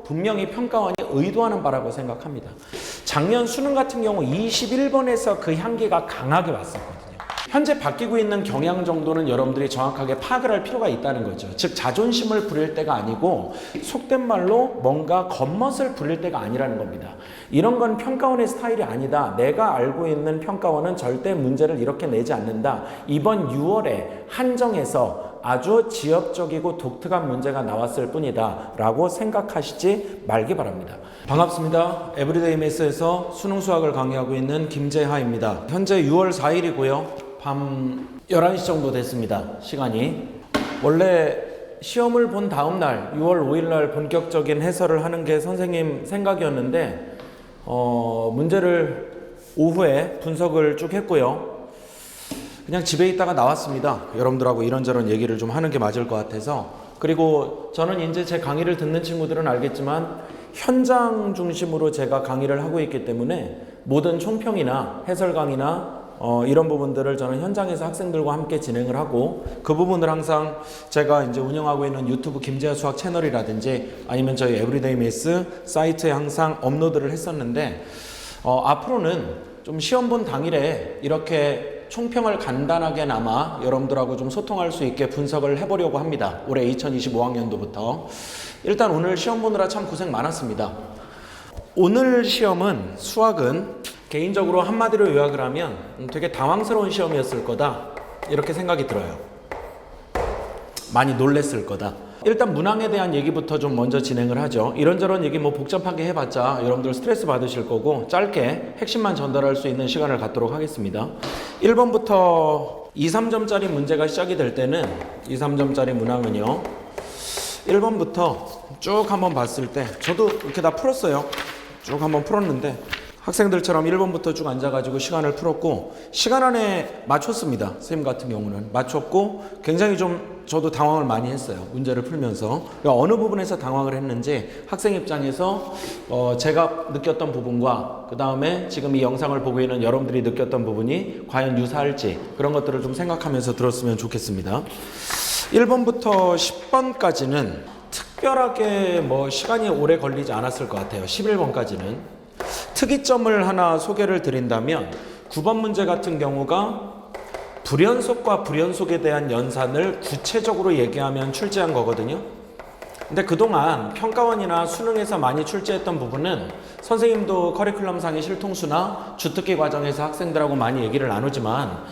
분명히 평가원이 의도하는 바라고 생각합니다. 작년 수능 같은 경우 21번에서 그 향기가 강하게 왔었거든요. 현재 바뀌고 있는 경향 정도는 여러분들이 정확하게 파악을 할 필요가 있다는 거죠. 즉 자존심을 부릴 때가 아니고 속된 말로 뭔가 겉멋을 부릴 때가 아니라는 겁니다. 이런 건 평가원의 스타일이 아니다. 내가 알고 있는 평가원은 절대 문제를 이렇게 내지 않는다. 이번 6월에 한정해서 아주 지엽적이고 독특한 문제가 나왔을 뿐이다 라고 생각하시지 말기 바랍니다. 반갑습니다. 에브리데이 매스에서 수능 수학을 강의하고 있는 김재하입니다. 현재 6월 4일이고요. 밤 11시 정도 됐습니다. 시간이. 원래 시험을 본 다음 날 6월 5일 날 본격적인 해설을 하는 게 선생님 생각이었는데 문제를 오후에 분석을 쭉 했고요. 그냥 집에 있다가 나왔습니다. 여러분들하고 이런저런 얘기를 좀 하는 게 맞을 것 같아서. 그리고 저는 이제 제 강의를 듣는 친구들은 알겠지만 현장 중심으로 제가 강의를 하고 있기 때문에 모든 총평이나 해설 강의나 이런 부분들을 저는 현장에서 학생들과 함께 진행을 하고 그 부분을 항상 제가 이제 운영하고 있는 유튜브 김재하 수학 채널이라든지 아니면 저희 에브리데이 매스 사이트에 항상 업로드를 했었는데 앞으로는 좀 시험 본 당일에 이렇게 총평을 간단하게나마 여러분들하고 좀 소통할 수 있게 분석을 해보려고 합니다. 올해 2025학년도부터. 일단 오늘 시험 보느라 참 고생 많았습니다. 오늘 시험은 수학은 개인적으로 한마디로 요약을 하면 되게 당황스러운 시험이었을 거다 이렇게 생각이 들어요. 많이 놀랬을 거다. 일단 문항에 대한 얘기부터 좀 먼저 진행을 하죠. 이런저런 얘기 뭐 복잡하게 해봤자 여러분들 스트레스 받으실 거고 짧게 핵심만 전달할 수 있는 시간을 갖도록 하겠습니다. 1번부터 2, 3점짜리 문제가 시작이 될 때는 2, 3점짜리 문항은요. 1번부터 쭉 한번 봤을 때 저도 이렇게 다 풀었어요. 쭉 한번 풀었는데 학생들처럼 1번부터 쭉 앉아가지고 시간을 풀었고 시간 안에 맞췄습니다. 선생님 같은 경우는 맞췄고 굉장히 좀 저도 당황을 많이 했어요. 문제를 풀면서. 그러니까 어느 부분에서 당황을 했는지 학생 입장에서 제가 느꼈던 부분과 그 다음에 지금 이 영상을 보고 있는 여러분들이 느꼈던 부분이 과연 유사할지 그런 것들을 좀 생각하면서 들었으면 좋겠습니다. 1번부터 10번까지는 특별하게 뭐 시간이 오래 걸리지 않았을 것 같아요. 11번까지는. 특이점을 하나 소개를 드린다면 9번 문제 같은 경우가 불연속과 불연속에 대한 연산을 구체적으로 얘기하면 출제한 거거든요. 근데 그동안 평가원이나 수능에서 많이 출제했던 부분은 선생님도 커리큘럼상의 실통수나 주특기 과정에서 학생들하고 많이 얘기를 나누지만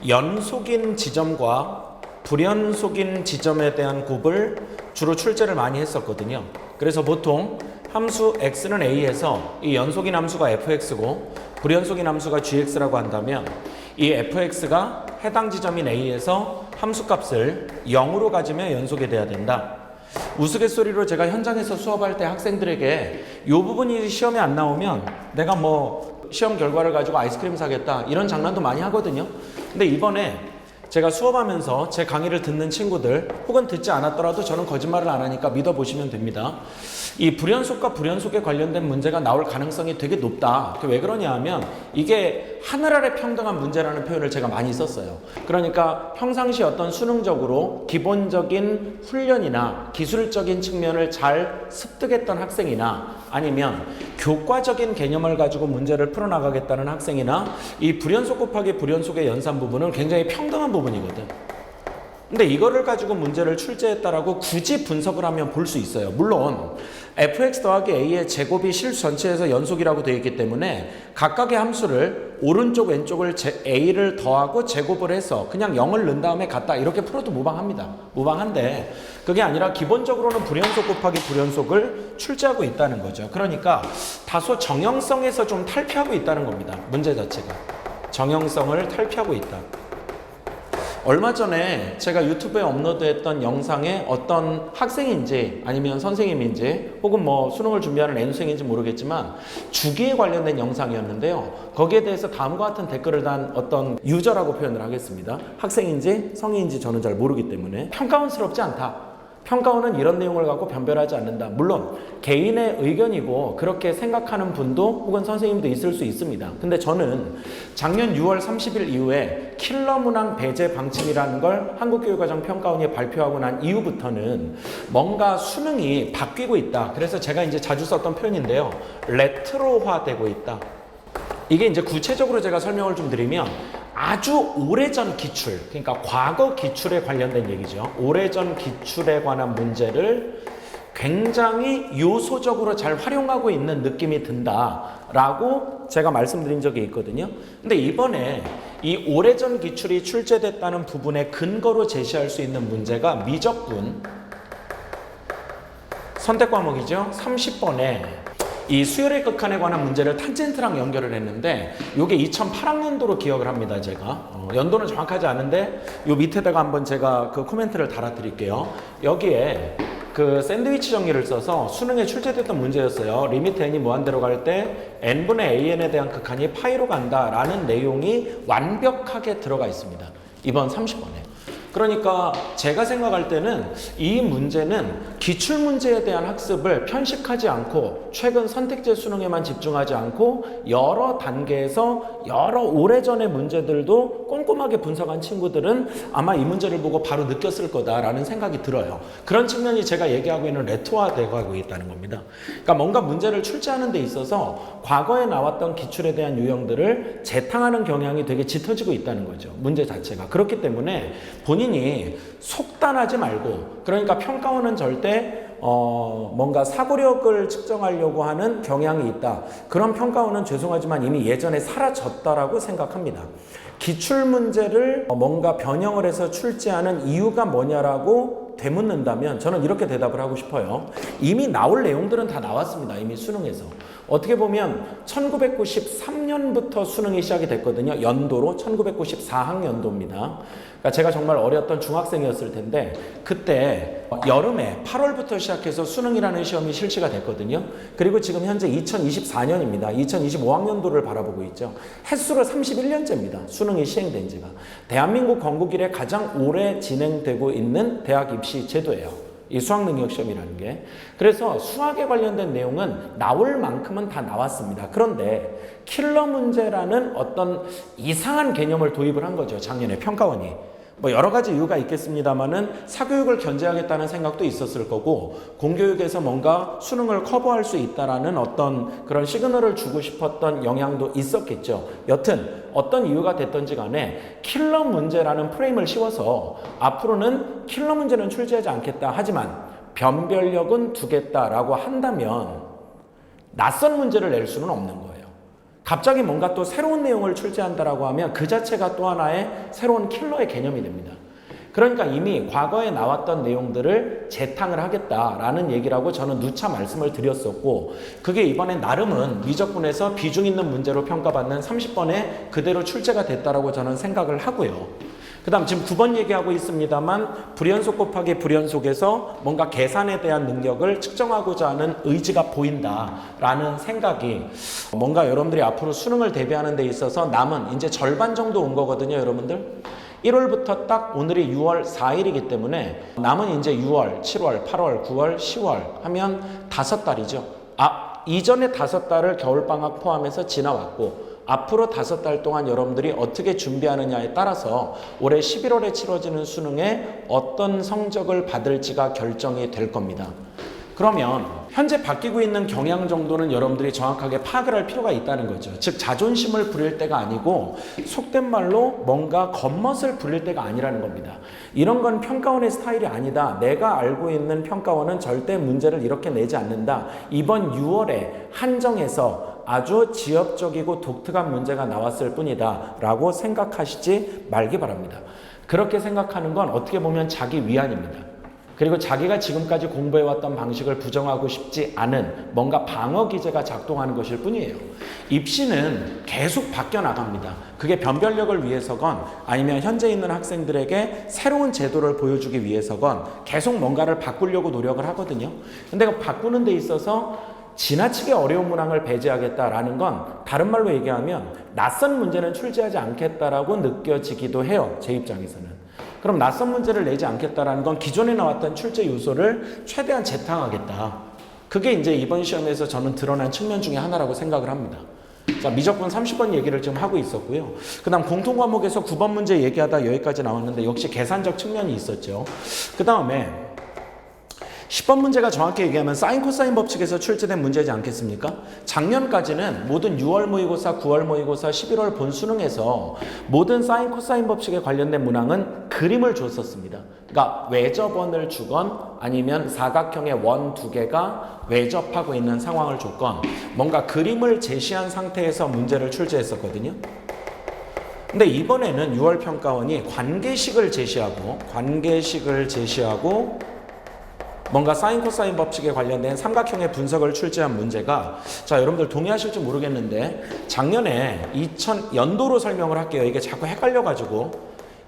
연속인 지점과 불연속인 지점에 대한 곱을 주로 출제를 많이 했었거든요. 그래서 보통 함수 x는 a에서 이 연속인 함수가 fx고 불연속인 함수가 gx라고 한다면 이 fx가 해당 지점인 a에서 함수값을 0으로 가지면 연속이 돼야 된다. 우스갯소리로 제가 현장에서 수업할 때 학생들에게 이 부분이 시험에 안 나오면 내가 뭐 시험 결과를 가지고 아이스크림 사겠다 이런 장난도 많이 하거든요. 근데 이번에 제가 수업하면서 제 강의를 듣는 친구들 혹은 듣지 않았더라도 저는 거짓말을 안 하니까 믿어보시면 됩니다. 이 불연속과 불연속에 관련된 문제가 나올 가능성이 되게 높다. 왜 그러냐 하면 이게 하늘 아래 평등한 문제라는 표현을 제가 많이 썼어요. 그러니까 평상시 어떤 수능적으로 기본적인 훈련이나 기술적인 측면을 잘 습득했던 학생이나 아니면 교과적인 개념을 가지고 문제를 풀어나가겠다는 학생이나 이 불연속 곱하기 불연속의 연산 부분은 굉장히 평등한 부분이거든. 근데 이거를 가지고 문제를 출제했다라고 굳이 분석을 하면 볼 수 있어요. 물론 fx 더하기 a의 제곱이 실수 전체에서 연속이라고 되어 있기 때문에 각각의 함수를 오른쪽 왼쪽을 a를 더하고 제곱을 해서 그냥 0을 넣은 다음에 같다 이렇게 풀어도 무방합니다. 무방한데 그게 아니라 기본적으로는 불연속 곱하기 불연속을 출제하고 있다는 거죠. 그러니까 다소 정형성에서 좀 탈피하고 있다는 겁니다. 문제 자체가. 정형성을 탈피하고 있다. 얼마 전에 제가 유튜브에 업로드했던 영상에 어떤 학생인지 아니면 선생님인지 혹은 뭐 수능을 준비하는 N수생인지 모르겠지만 주기에 관련된 영상이었는데요. 거기에 대해서 다음과 같은 댓글을 단 어떤 유저라고 표현을 하겠습니다. 학생인지 성인인지 저는 잘 모르기 때문에 평가원스럽지 않다. 평가원은 이런 내용을 갖고 변별하지 않는다. 물론 개인의 의견이고 그렇게 생각하는 분도 혹은 선생님도 있을 수 있습니다. 근데 저는 작년 6월 30일 이후에 킬러 문항 배제 방침이라는 걸 한국교육과정평가원이 발표하고 난 이후부터는 뭔가 수능이 바뀌고 있다. 그래서 제가 이제 자주 썼던 표현인데요. 레트로화되고 있다. 이게 이제 구체적으로 제가 설명을 좀 드리면 아주 오래전 기출, 그러니까 과거 기출에 관련된 얘기죠. 오래전 기출에 관한 문제를 굉장히 요소적으로 잘 활용하고 있는 느낌이 든다라고 제가 말씀드린 적이 있거든요. 근데 이번에 이 오래전 기출이 출제됐다는 부분에 근거로 제시할 수 있는 문제가 미적분 선택 과목이죠. 30번에 이 수열의 극한에 관한 문제를 탄젠트랑 연결을 했는데 이게 2008학년도로 기억을 합니다. 제가 연도는 정확하지 않은데 요 밑에다가 한번 제가 그 코멘트를 달아드릴게요. 여기에 그 샌드위치 정리를 써서 수능에 출제됐던 문제였어요. 리미트 n이 무한대로 갈 때 n분의 an에 대한 극한이 파이로 간다라는 내용이 완벽하게 들어가 있습니다. 이번 30번에. 그러니까 제가 생각할 때는 이 문제는 기출문제에 대한 학습을 편식하지 않고 최근 선택제 수능에만 집중하지 않고 여러 단계에서 여러 오래전의 문제들도 꼼꼼하게 분석한 친구들은 아마 이 문제를 보고 바로 느꼈을 거다라는 생각이 들어요. 그런 측면이 제가 얘기하고 있는 레트로화되고 있다는 겁니다. 그러니까 뭔가 문제를 출제하는 데 있어서 과거에 나왔던 기출에 대한 유형들을 재탕하는 경향이 되게 짙어지고 있다는 거죠. 문제 자체가. 그렇기 때문에 본인이 속단하지 말고, 그러니까 평가원은 절대 뭔가 사고력을 측정하려고 하는 경향이 있다. 그런 평가원은 죄송하지만 이미 예전에 사라졌다라고 생각합니다. 기출문제를 뭔가 변형을 해서 출제하는 이유가 뭐냐라고 되묻는다면 저는 이렇게 대답을 하고 싶어요. 이미 나올 내용들은 다 나왔습니다. 이미 수능에서. 어떻게 보면 1993년부터 수능이 시작이 됐거든요. 연도로 1994학년도입니다. 그러니까 제가 정말 어렸던 중학생이었을 텐데 그때 여름에 8월부터 시작해서 수능이라는 시험이 실시가 됐거든요. 그리고 지금 현재 2024년입니다. 2025학년도를 바라보고 있죠. 횟수로 31년째입니다. 수능이 시행된 지가. 대한민국 건국 이래 가장 오래 진행되고 있는 대학 입시 제도예요. 이 수학능력시험이라는 게. 그래서 수학에 관련된 내용은 나올 만큼은 다 나왔습니다. 그런데 킬러 문제라는 어떤 이상한 개념을 도입을 한 거죠. 작년에 평가원이. 뭐 여러 가지 이유가 있겠습니다만은 사교육을 견제하겠다는 생각도 있었을 거고 공교육에서 뭔가 수능을 커버할 수 있다라는 어떤 그런 시그널을 주고 싶었던 영향도 있었겠죠. 여튼 어떤 이유가 됐던지 간에 킬러 문제라는 프레임을 씌워서 앞으로는 킬러 문제는 출제하지 않겠다. 하지만 변별력은 두겠다라고 한다면 낯선 문제를 낼 수는 없는 거예요. 갑자기 뭔가 또 새로운 내용을 출제한다라고 하면 그 자체가 또 하나의 새로운 킬러의 개념이 됩니다. 그러니까 이미 과거에 나왔던 내용들을 재탕을 하겠다라는 얘기라고 저는 누차 말씀을 드렸었고 그게 이번에 나름은 미적분에서 비중 있는 문제로 평가받는 30번에 그대로 출제가 됐다라고 저는 생각을 하고요. 그 다음 지금 9번 얘기하고 있습니다만 불연속 곱하기 불연속에서 뭔가 계산에 대한 능력을 측정하고자 하는 의지가 보인다라는 생각이 뭔가 여러분들이 앞으로 수능을 대비하는 데 있어서 남은 이제 절반 정도 온 거거든요. 여러분들 1월부터 딱 오늘이 6월 4일이기 때문에 남은 이제 6월, 7월, 8월, 9월, 10월 하면 5달이죠. 이전에 5달을 겨울방학 포함해서 지나왔고 앞으로 5달 동안 여러분들이 어떻게 준비하느냐에 따라서 올해 11월에 치러지는 수능에 어떤 성적을 받을지가 결정이 될 겁니다. 그러면 현재 바뀌고 있는 경향 정도는 여러분들이 정확하게 파악을 할 필요가 있다는 거죠. 즉 자존심을 부릴 때가 아니고 속된 말로 뭔가 겉멋을 부릴 때가 아니라는 겁니다. 이런 건 평가원의 스타일이 아니다. 내가 알고 있는 평가원은 절대 문제를 이렇게 내지 않는다. 이번 6월에 한정해서 아주 지역적이고 독특한 문제가 나왔을 뿐이다 라고 생각하시지 말기 바랍니다. 그렇게 생각하는 건 어떻게 보면 자기 위안입니다. 그리고 자기가 지금까지 공부해왔던 방식을 부정하고 싶지 않은 뭔가 방어 기제가 작동하는 것일 뿐이에요. 입시는 계속 바뀌어 나갑니다. 그게 변별력을 위해서건 아니면 현재 있는 학생들에게 새로운 제도를 보여주기 위해서건 계속 뭔가를 바꾸려고 노력을 하거든요. 근데 그 바꾸는 데 있어서 지나치게 어려운 문항을 배제하겠다라는 건 다른 말로 얘기하면 낯선 문제는 출제하지 않겠다라고 느껴지기도 해요. 제 입장에서는. 그럼 낯선 문제를 내지 않겠다라는 건 기존에 나왔던 출제 요소를 최대한 재탕하겠다. 그게 이제 이번 시험에서 저는 드러난 측면 중에 하나라고 생각을 합니다. 자, 미적분 30번 얘기를 지금 하고 있었고요. 그 다음 공통 과목에서 9번 문제 얘기하다 여기까지 나왔는데 역시 계산적 측면이 있었죠. 그 다음에 10번 문제가 정확히 얘기하면 사인 코사인 법칙에서 출제된 문제지 않겠습니까? 작년까지는 모든 6월 모의고사, 9월 모의고사, 11월 본수능에서 모든 사인 코사인 법칙에 관련된 문항은 그림을 줬었습니다. 그러니까 외접원을 주건 아니면 사각형의 원 두 개가 외접하고 있는 상황을 줬건 뭔가 그림을 제시한 상태에서 문제를 출제했었거든요. 근데 이번에는 6월 평가원이 관계식을 제시하고 뭔가 사인 코사인 법칙에 관련된 삼각형의 분석을 출제한 문제가, 자, 여러분들 동의하실지 모르겠는데 작년에 연도로 설명을 할게요. 이게 자꾸 헷갈려가지고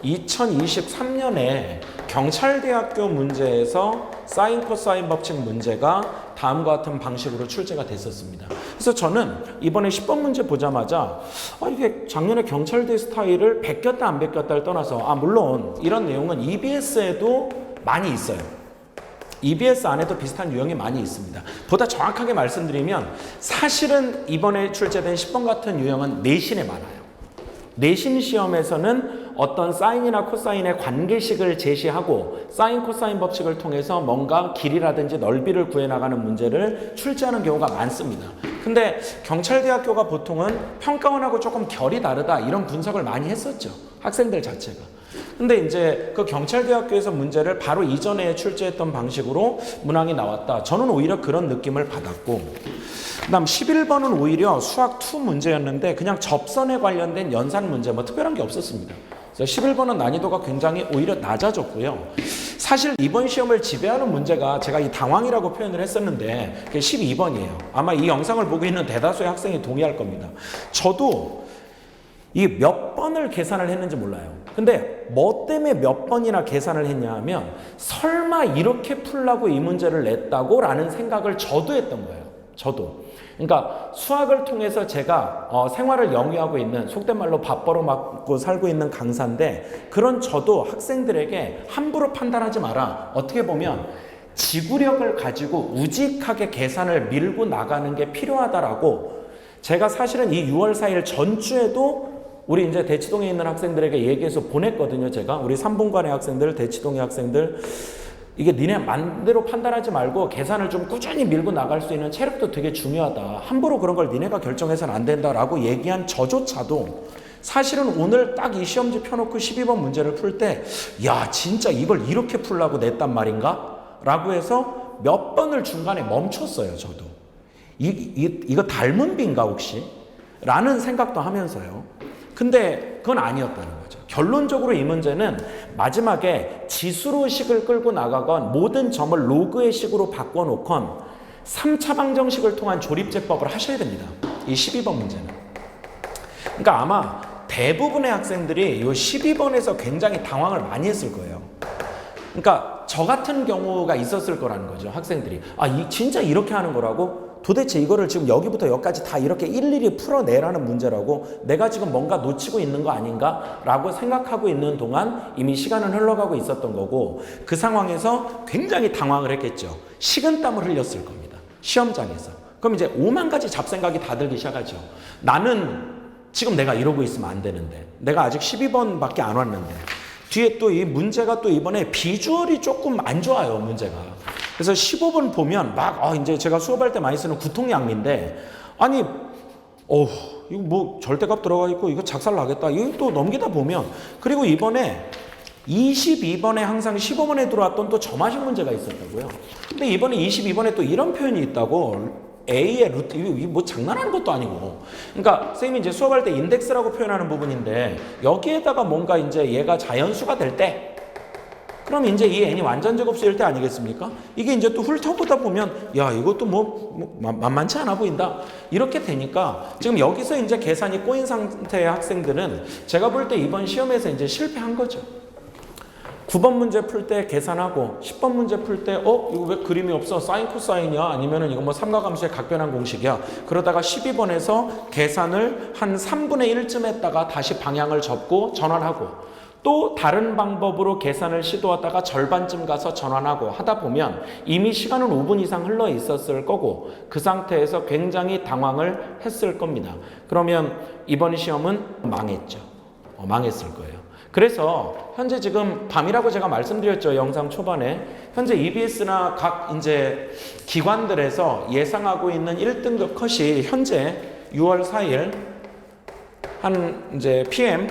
2023년에 경찰대학교 문제에서 사인 코사인 법칙 문제가 다음과 같은 방식으로 출제가 됐었습니다. 그래서 저는 이번에 10번 문제 보자마자 이게 작년에 경찰대 스타일을 베꼈다 안 베꼈다를 떠나서 물론 이런 내용은 EBS에도 많이 있어요. EBS 안에도 비슷한 유형이 많이 있습니다. 보다 정확하게 말씀드리면 사실은 이번에 출제된 10번 같은 유형은 내신에 많아요. 내신 시험에서는 어떤 사인이나 코사인의 관계식을 제시하고 사인 코사인 법칙을 통해서 뭔가 길이라든지 넓이를 구해나가는 문제를 출제하는 경우가 많습니다. 근데 경찰대학교가 보통은 평가원하고 조금 결이 다르다 이런 분석을 많이 했었죠. 학생들 자체가. 근데 이제 그 경찰대학교에서 문제를 바로 이전에 출제했던 방식으로 문항이 나왔다. 저는 오히려 그런 느낌을 받았고, 그 다음 11번은 오히려 수학 2 문제였는데 그냥 접선에 관련된 연산 문제, 뭐 특별한 게 없었습니다. 그래서 11번은 난이도가 굉장히 오히려 낮아졌고요. 사실 이번 시험을 지배하는 문제가 제가 이 당황이라고 표현을 했었는데 그게 12번이에요. 아마 이 영상을 보고 있는 대다수의 학생이 동의할 겁니다. 저도 이 몇 번을 계산을 했는지 몰라요. 근데 뭐 때문에 몇 번이나 계산을 했냐 하면 설마 이렇게 풀라고 이 문제를 냈다고 라는 생각을 저도 했던 거예요. 저도. 그러니까 수학을 통해서 제가 생활을 영위하고 있는, 속된 말로 밥 벌어먹고 살고 있는 강사인데, 그런 저도 학생들에게 함부로 판단하지 마라. 어떻게 보면 지구력을 가지고 우직하게 계산을 밀고 나가는 게 필요하다라고 제가 사실은 이 6월 4일 전주에도 우리 이제 대치동에 있는 학생들에게 얘기해서 보냈거든요. 제가 우리 3분관의 학생들, 대치동의 학생들, 이게 니네 맘대로 판단하지 말고 계산을 좀 꾸준히 밀고 나갈 수 있는 체력도 되게 중요하다. 함부로 그런 걸 니네가 결정해서는 안 된다라고 얘기한 저조차도 사실은 오늘 딱 이 시험지 펴놓고 12번 문제를 풀 때, 야, 진짜 이걸 이렇게 풀라고 냈단 말인가? 라고 해서 몇 번을 중간에 멈췄어요. 저도. 이거 닮은 비인가 혹시? 라는 생각도 하면서요. 근데 그건 아니었다는 거죠. 결론적으로 이 문제는 마지막에 지수로 식을 끌고 나가건 모든 점을 로그의 식으로 바꿔놓건 3차 방정식을 통한 조립제법을 하셔야 됩니다. 이 12번 문제는. 그러니까 아마 대부분의 학생들이 이 12번에서 굉장히 당황을 많이 했을 거예요. 그러니까 저 같은 경우가 있었을 거라는 거죠. 학생들이. 진짜 이렇게 하는 거라고? 도대체 이거를 지금 여기부터 여기까지 다 이렇게 일일이 풀어내라는 문제라고? 내가 지금 뭔가 놓치고 있는 거 아닌가? 라고 생각하고 있는 동안 이미 시간은 흘러가고 있었던 거고, 그 상황에서 굉장히 당황을 했겠죠. 식은땀을 흘렸을 겁니다. 시험장에서. 그럼 이제 5만 가지 잡생각이 다 들기 시작하죠. 나는 지금 내가 이러고 있으면 안 되는데, 내가 아직 12번밖에 안 왔는데, 뒤에 또 이 문제가 또 이번에 비주얼이 조금 안 좋아요, 문제가. 그래서 15번 보면 이제 제가 수업할 때 많이 쓰는 구통양리인데, 이거 뭐 절대값 들어가 있고 이거 작살 나겠다. 이거 또 넘기다 보면, 그리고 이번에 22번에 항상 15번에 들어왔던 또 점화식 문제가 있었다고요. 근데 이번에 22번에 또 이런 표현이 있다고. A의 루트, 이거 뭐 장난하는 것도 아니고. 그러니까 선생님이 이제 수업할 때 인덱스라고 표현하는 부분인데, 여기에다가 뭔가 이제 얘가 자연수가 될 때, 그럼 이제 이 n이 완전 제곱수일 때 아니겠습니까? 이게 이제 또 훑어보다 보면, 야, 이것도 만만치 않아 보인다. 이렇게 되니까 지금 여기서 이제 계산이 꼬인 상태의 학생들은 제가 볼 때 이번 시험에서 이제 실패한 거죠. 9번 문제 풀 때 계산하고 10번 문제 풀 때 이거 왜 그림이 없어? 사인 코사인이야? 아니면은 이거 뭐 삼각함수의 각변환 공식이야? 그러다가 12번에서 계산을 한 3분의 1쯤 했다가 다시 방향을 접고 전환하고, 또 다른 방법으로 계산을 시도하다가 절반쯤 가서 전환하고 하다 보면 이미 시간은 5분 이상 흘러 있었을 거고 그 상태에서 굉장히 당황을 했을 겁니다. 그러면 이번 시험은 망했죠. 망했을 거예요. 그래서 현재 지금 밤이라고 제가 말씀드렸죠. 영상 초반에. 현재 EBS나 각 이제 기관들에서 예상하고 있는 1등급 컷이 현재 6월 4일 한 이제 PM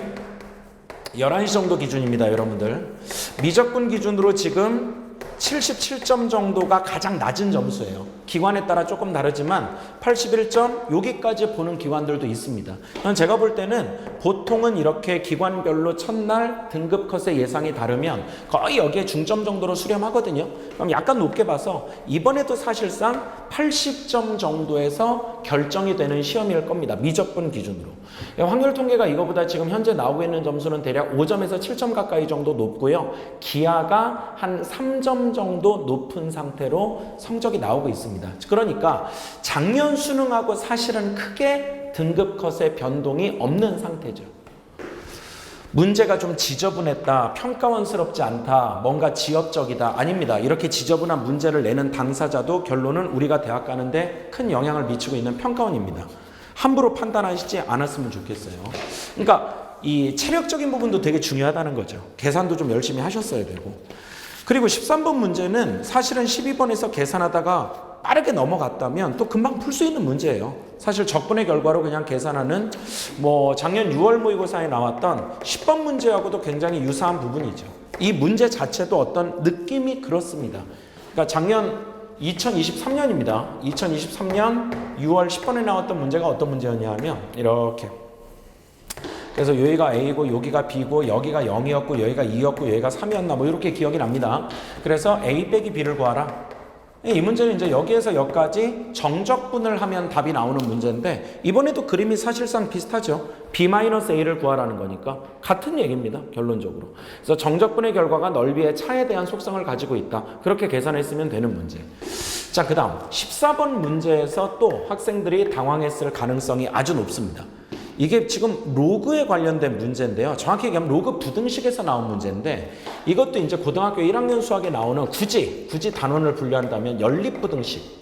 11시 정도 기준입니다, 여러분들. 미적분 기준으로 지금 77점 정도가 가장 낮은 점수예요. 기관에 따라 조금 다르지만 81점 여기까지 보는 기관들도 있습니다. 제가 볼 때는 보통은 이렇게 기관별로 첫날 등급 컷의 예상이 다르면 거의 여기에 중점 정도로 수렴하거든요. 그럼 약간 높게 봐서 이번에도 사실상 80점 정도에서 결정이 되는 시험일 겁니다. 미적분 기준으로. 확률 통계가 이거보다 지금 현재 나오고 있는 점수는 대략 5점에서 7점 가까이 정도 높고요. 기하가 한 3점 정도 높은 상태로 성적이 나오고 있습니다. 그러니까 작년 수능하고 사실은 크게 등급 컷의 변동이 없는 상태죠. 문제가 좀 지저분했다, 평가원스럽지 않다, 뭔가 지엽적이다. 아닙니다. 이렇게 지저분한 문제를 내는 당사자도 결론은 우리가 대학 가는데 큰 영향을 미치고 있는 평가원입니다. 함부로 판단하시지 않았으면 좋겠어요. 그러니까 이 체력적인 부분도 되게 중요하다는 거죠. 계산도 좀 열심히 하셨어야 되고. 그리고 13번 문제는 사실은 12번에서 계산하다가 빠르게 넘어갔다면 또 금방 풀 수 있는 문제예요. 사실 적분의 결과로 그냥 계산하는 작년 6월 모의고사에 나왔던 10번 문제하고도 굉장히 유사한 부분이죠. 이 문제 자체도 어떤 느낌이 그렇습니다. 그러니까 작년 2023년입니다. 2023년 6월 10번에 나왔던 문제가 어떤 문제였냐 하면 이렇게. 그래서 여기가 A고 여기가 B고 여기가 0이었고 여기가 2였고 여기가 3이었나 이렇게 기억이 납니다. 그래서 A 빼기 B를 구하라. 이 문제는 이제 여기에서 여기까지 정적분을 하면 답이 나오는 문제인데 이번에도 그림이 사실상 비슷하죠. B-A를 구하라는 거니까 같은 얘기입니다. 결론적으로. 그래서 정적분의 결과가 넓이의 차에 대한 속성을 가지고 있다. 그렇게 계산했으면 되는 문제. 자, 그 다음 14번 문제에서 또 학생들이 당황했을 가능성이 아주 높습니다. 이게 지금 로그에 관련된 문제인데요. 정확히 얘기하면 로그 부등식에서 나온 문제인데 이것도 이제 고등학교 1학년 수학에 나오는 굳이 단원을 분류한다면 연립부등식.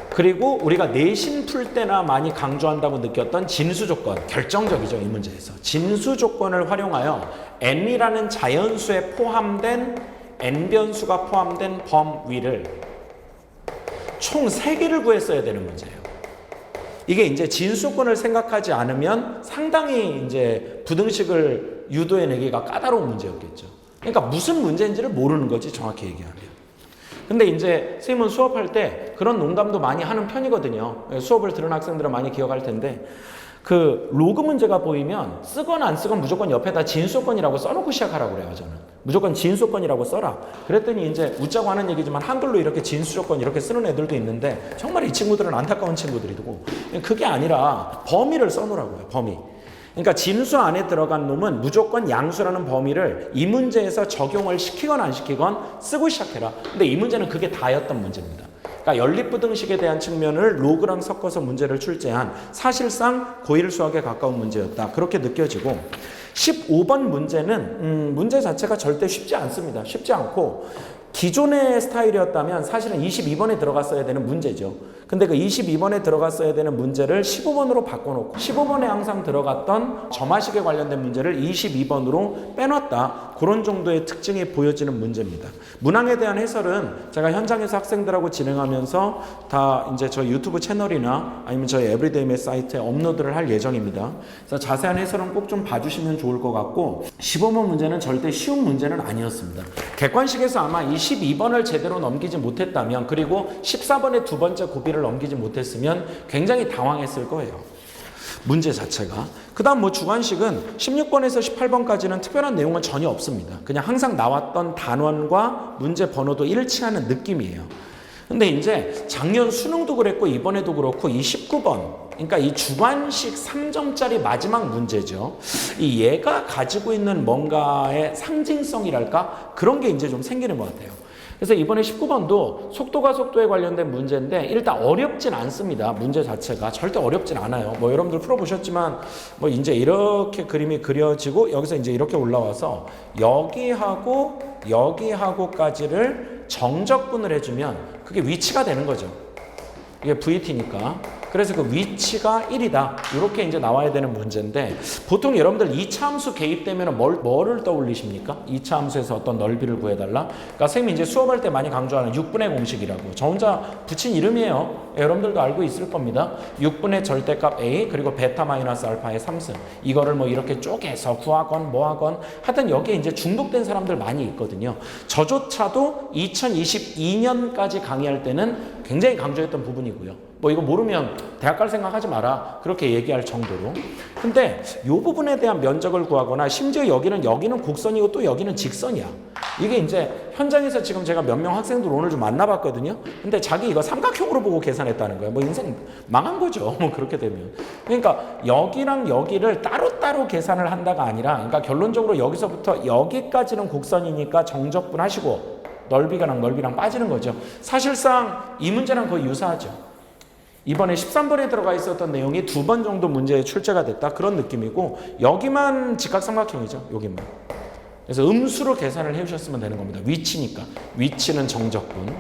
그리고 우리가 내신 풀 때나 많이 강조한다고 느꼈던 진수조건, 결정적이죠. 이 문제에서. 진수조건을 활용하여 n이라는 자연수에 포함된 n변수가 포함된 범위를 총 3개를 구했어야 되는 문제예요. 이게 이제 진수권을 생각하지 않으면 상당히 이제 부등식을 유도해내기가 까다로운 문제였겠죠. 그러니까 무슨 문제인지를 모르는 거지, 정확히 얘기하면. 근데 이제 선생님은 수업할 때 그런 농담도 많이 하는 편이거든요. 수업을 들은 학생들은 많이 기억할 텐데 그 로그 문제가 보이면 쓰건 안 쓰건 무조건 옆에다 진수권이라고 써놓고 시작하라고 그래요, 저는. 무조건 진수권이라고 써라. 그랬더니 이제 웃자고 하는 얘기지만 한글로 이렇게 진수조건 이렇게 쓰는 애들도 있는데 정말 이 친구들은 안타까운 친구들이고 그게 아니라 범위를 써놓으라고요, 범위. 그러니까 진수 안에 들어간 놈은 무조건 양수라는 범위를 이 문제에서 적용을 시키건 안 시키건 쓰고 시작해라. 근데 이 문제는 그게 다였던 문제입니다. 그러니까 연립부등식에 대한 측면을 로그랑 섞어서 문제를 출제한 사실상 고1 수학에 가까운 문제였다. 그렇게 느껴지고 15번 문제는 문제 자체가 절대 쉽지 않습니다. 쉽지 않고 기존의 스타일이었다면 사실은 22번에 들어갔어야 되는 문제죠. 근데 그 22번에 들어갔어야 되는 문제를 15번으로 바꿔놓고 15번에 항상 들어갔던 점화식에 관련된 문제를 22번으로 빼놨다. 그런 정도의 특징이 보여지는 문제입니다. 문항에 대한 해설은 제가 현장에서 학생들하고 진행하면서 다 이제 저희 유튜브 채널이나 아니면 저희 에브리데이 매스 사이트에 업로드를 할 예정입니다. 그래서 자세한 해설은 꼭 좀 봐주시면 좋을 것 같고 15번 문제는 절대 쉬운 문제는 아니었습니다. 객관식에서 아마 이 12번을 제대로 넘기지 못했다면 그리고 14번의 두 번째 고비를 넘기지 못했으면 굉장히 당황했을 거예요. 문제 자체가. 그 다음 주관식은 16번에서 18번까지는 특별한 내용은 전혀 없습니다. 그냥 항상 나왔던 단원과 문제 번호도 일치하는 느낌이에요. 근데 이제 작년 수능도 그랬고 이번에도 그렇고 이 19번 그러니까 이 주관식 3점짜리 마지막 문제죠. 이 얘가 가지고 있는 뭔가의 상징성이랄까 그런 게 이제 좀 생기는 것 같아요. 그래서 이번에 19번도 속도가 속도에 관련된 문제인데 일단 어렵진 않습니다. 문제 자체가 절대 어렵진 않아요. 뭐 여러분들 풀어보셨지만 뭐 이제 이렇게 그림이 그려지고 여기서 이제 이렇게 올라와서 여기하고 여기하고까지를 정적분을 해주면 그게 위치가 되는 거죠. 이게 VT니까. 그래서 그 위치가 1이다. 이렇게 이제 나와야 되는 문제인데 보통 여러분들 2차 함수 개입되면 뭐를 떠올리십니까? 2차 함수에서 어떤 넓이를 구해달라? 그러니까 선생님이 이제 수업할 때 많이 강조하는 6분의 공식이라고. 저 혼자 붙인 이름이에요. 여러분들도 알고 있을 겁니다. 6분의 절대값 A 그리고 베타 마이너스 알파의 3승. 이거를 뭐 이렇게 쪼개서 구하건 뭐하건 하여튼 여기에 이제 중독된 사람들 많이 있거든요. 저조차도 2022년까지 강의할 때는 굉장히 강조했던 부분이고요. 뭐 이거 모르면 대학 갈 생각하지 마라 그렇게 얘기할 정도로. 근데 이 부분에 대한 면적을 구하거나 심지어 여기는 곡선이고 또 여기는 직선이야. 이게 이제 현장에서 지금 제가 몇 명 학생들 오늘 좀 만나봤거든요. 근데 자기 이거 삼각형으로 보고 계산했다는 거예요. 뭐 인생 망한 거죠. 뭐 그렇게 되면. 그러니까 여기랑 여기를 따로따로 계산을 한다가 아니라 그러니까 결론적으로 여기서부터 여기까지는 곡선이니까 정적분 하시고 넓이랑 빠지는 거죠. 사실상 이 문제랑 거의 유사하죠. 이번에 13번에 들어가 있었던 내용이 2번 정도 문제에 출제가 됐다. 그런 느낌이고 여기만 직각삼각형이죠. 여기만. 그래서 음수로 계산을 해주셨으면 되는 겁니다. 위치니까. 위치는 정적분.